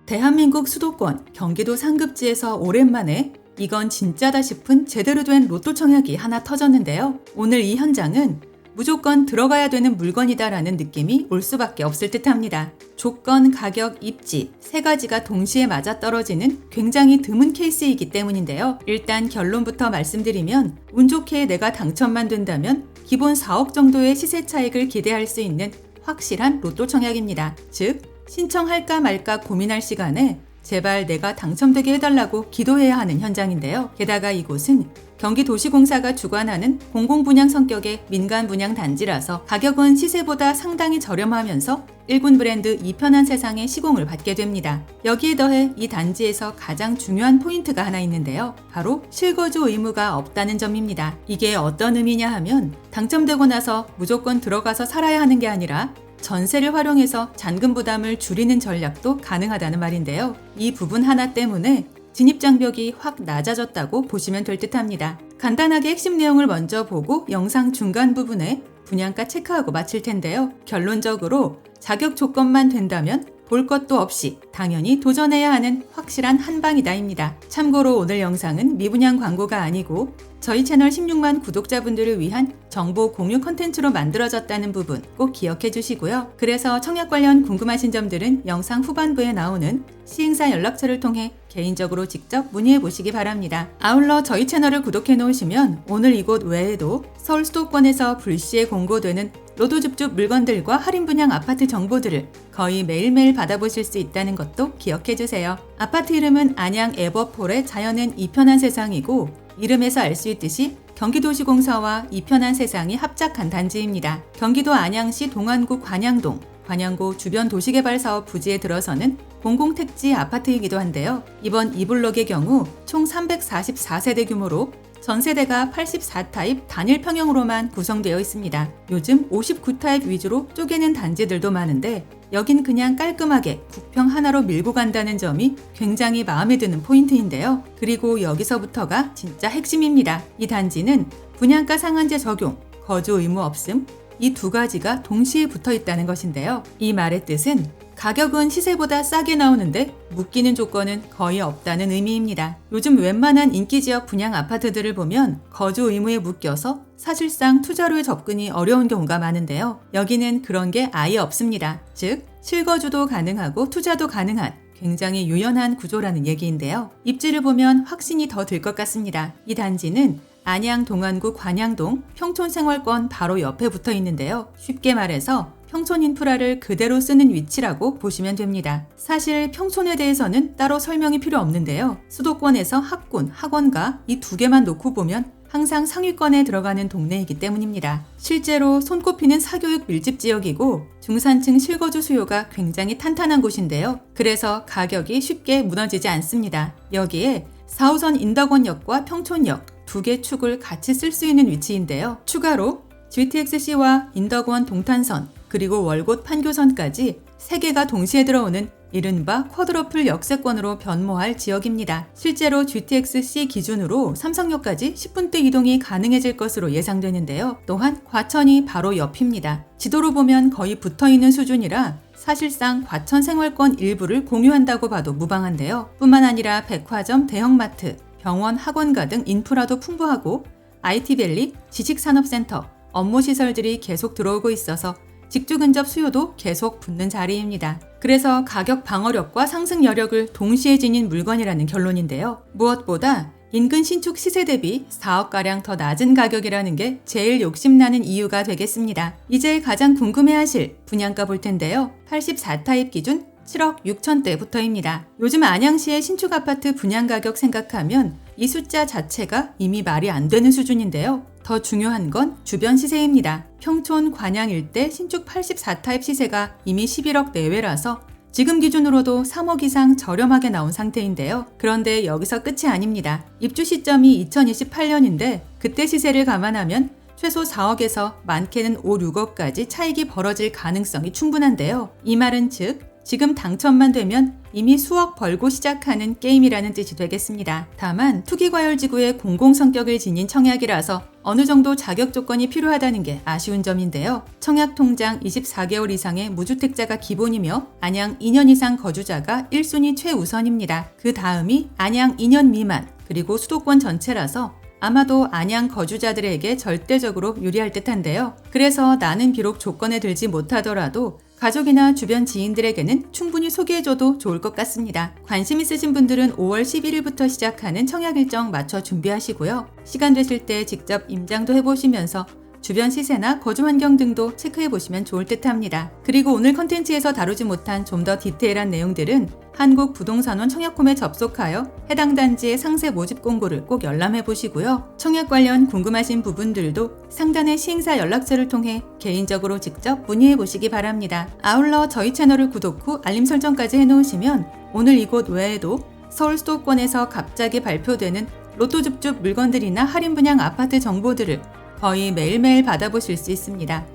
대한민국 수도권 경기도 상급지에서 오랜만에 이건 진짜다 싶은 제대로 된 로또 청약이 하나 터졌는데요. 오늘 이 현장은 무조건 들어가야 되는 물건이다라는 느낌이 올 수밖에 없을 듯합니다. 조건, 가격, 입지 세 가지가 동시에 맞아떨어지는 굉장히 드문 케이스이기 때문인데요. 일단 결론부터 말씀드리면 운 좋게 내가 당첨만 된다면 기본 4억 정도의 시세 차익을 기대할 수 있는 확실한 로또 청약입니다. 즉 신청할까 말까 고민할 시간에 제발 내가 당첨되게 해달라고 기도해야 하는 현장인데요. 게다가 이곳은 경기도시공사가 주관하는 공공분양 성격의 민간분양 단지라서 가격은 시세보다 상당히 저렴하면서 일군 브랜드 이편한 세상의 시공을 받게 됩니다. 여기에 더해 이 단지에서 가장 중요한 포인트가 하나 있는데요. 바로 실거주 의무가 없다는 점입니다. 이게 어떤 의미냐 하면 당첨되고 나서 무조건 들어가서 살아야 하는 게 아니라 전세를 활용해서 잔금 부담을 줄이는 전략도 가능하다는 말인데요. 이 부분 하나 때문에 진입장벽이 확 낮아졌다고 보시면 될 듯합니다. 간단하게 핵심 내용을 먼저 보고 영상 중간 부분에 분양가 체크하고 마칠 텐데요. 결론적으로 자격 조건만 된다면 볼 것도 없이 당연히 도전해야 하는 확실한 한방이다입니다. 참고로 오늘 영상은 미분양 광고가 아니고 저희 채널 16만 구독자분들을 위한 정보 공유 컨텐츠로 만들어졌다는 부분 꼭 기억해 주시고요. 그래서 청약 관련 궁금하신 점들은 영상 후반부에 나오는 시행사 연락처를 통해 개인적으로 직접 문의해 보시기 바랍니다. 아울러 저희 채널을 구독해 놓으시면 오늘 이곳 외에도 서울 수도권에서 불시에 공고되는 로또줍줍 물건들과 할인 분양 아파트 정보들을 거의 매일매일 받아보실 수 있다는 것도 기억해 주세요. 아파트 이름은 안양 에버폴의 자연은 이편한 세상이고 이름에서 알 수 있듯이 경기도시공사와 이편한 세상이 합작한 단지입니다. 경기도 안양시 동안구 관양동, 관양구 주변 도시개발사업 부지에 들어서는 공공택지 아파트이기도 한데요. 이번 이 블록의 경우 총 344세대 규모로 전세대가 84타입 단일 평형으로만 구성되어 있습니다. 요즘 59타입 위주로 쪼개는 단지들도 많은데 여긴 그냥 깔끔하게 국평 하나로 밀고 간다는 점이 굉장히 마음에 드는 포인트인데요. 그리고 여기서부터가 진짜 핵심입니다. 이 단지는 분양가 상한제 적용, 거주 의무 없음, 이 두 가지가 동시에 붙어 있다는 것인데요. 이 말의 뜻은 가격은 시세보다 싸게 나오는데 묶이는 조건은 거의 없다는 의미입니다. 요즘 웬만한 인기지역 분양 아파트들을 보면 거주 의무에 묶여서 사실상 투자로의 접근이 어려운 경우가 많은데요. 여기는 그런 게 아예 없습니다. 즉 실거주도 가능하고 투자도 가능한 굉장히 유연한 구조라는 얘기인데요. 입지를 보면 확신이 더 들 것 같습니다. 이 단지는 안양 동안구 관양동 평촌생활권 바로 옆에 붙어 있는데요. 쉽게 말해서 평촌 인프라를 그대로 쓰는 위치라고 보시면 됩니다. 사실 평촌에 대해서는 따로 설명이 필요 없는데요. 수도권에서 학군, 학원가 이 두 개만 놓고 보면 항상 상위권에 들어가는 동네이기 때문입니다. 실제로 손꼽히는 사교육 밀집 지역이고 중산층 실거주 수요가 굉장히 탄탄한 곳인데요. 그래서 가격이 쉽게 무너지지 않습니다. 여기에 4호선 인덕원역과 평촌역 두 개 축을 같이 쓸 수 있는 위치인데요. 추가로 GTX-C와 인덕원 동탄선 그리고 월곶 판교선까지 3개가 동시에 들어오는 이른바 쿼드러플 역세권으로 변모할 지역입니다. 실제로 GTX-C 기준으로 삼성역까지 10분대 이동이 가능해질 것으로 예상되는데요. 또한 과천이 바로 옆입니다. 지도로 보면 거의 붙어있는 수준이라 사실상 과천 생활권 일부를 공유한다고 봐도 무방한데요. 뿐만 아니라 백화점, 대형마트, 병원, 학원가 등 인프라도 풍부하고 IT밸리, 지식산업센터, 업무시설들이 계속 들어오고 있어서 직주 근접 수요도 계속 붙는 자리입니다. 그래서 가격 방어력과 상승 여력을 동시에 지닌 물건이라는 결론인데요. 무엇보다 인근 신축 시세 대비 4억가량 더 낮은 가격이라는 게 제일 욕심나는 이유가 되겠습니다. 이제 가장 궁금해하실 분양가 볼 텐데요. 84타입 기준 7억 6천대부터입니다. 요즘 안양시의 신축 아파트 분양 가격 생각하면 이 숫자 자체가 이미 말이 안 되는 수준인데요. 더 중요한 건 주변 시세입니다. 평촌, 관양 일대 신축 84타입 시세가 이미 11억 내외라서 지금 기준으로도 3억 이상 저렴하게 나온 상태인데요. 그런데 여기서 끝이 아닙니다. 입주 시점이 2028년인데 그때 시세를 감안하면 최소 4억에서 많게는 5, 6억까지 차익이 벌어질 가능성이 충분한데요. 이 말은 즉 지금 당첨만 되면 이미 수억 벌고 시작하는 게임이라는 뜻이 되겠습니다. 다만 투기과열지구의 공공 성격을 지닌 청약이라서 어느 정도 자격 조건이 필요하다는 게 아쉬운 점인데요. 청약 통장 24개월 이상의 무주택자가 기본이며 안양 2년 이상 거주자가 1순위 최우선입니다. 그 다음이 안양 2년 미만, 그리고 수도권 전체라서 아마도 안양 거주자들에게 절대적으로 유리할 듯한데요. 그래서 나는 비록 조건에 들지 못하더라도 가족이나 주변 지인들에게는 충분히 소개해줘도 좋을 것 같습니다. 관심 있으신 분들은 5월 11일부터 시작하는 청약 일정 맞춰 준비하시고요. 시간 되실 때 직접 임장도 해보시면서 주변 시세나 거주 환경 등도 체크해보시면 좋을 듯 합니다. 그리고 오늘 컨텐츠에서 다루지 못한 좀 더 디테일한 내용들은 한국부동산원 청약홈에 접속하여 해당 단지의 상세 모집 공고를 꼭 열람해보시고요. 청약 관련 궁금하신 부분들도 상단의 시행사 연락처를 통해 개인적으로 직접 문의해보시기 바랍니다. 아울러 저희 채널을 구독 후 알림 설정까지 해놓으시면 오늘 이곳 외에도 서울 수도권에서 갑자기 발표되는 로또 줍줍 물건들이나 할인 분양 아파트 정보들을 거의 매일매일 받아보실 수 있습니다.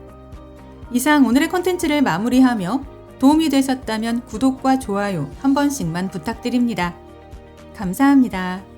이상 오늘의 컨텐츠를 마무리하며 도움이 되셨다면 구독과 좋아요 한 번씩만 부탁드립니다. 감사합니다.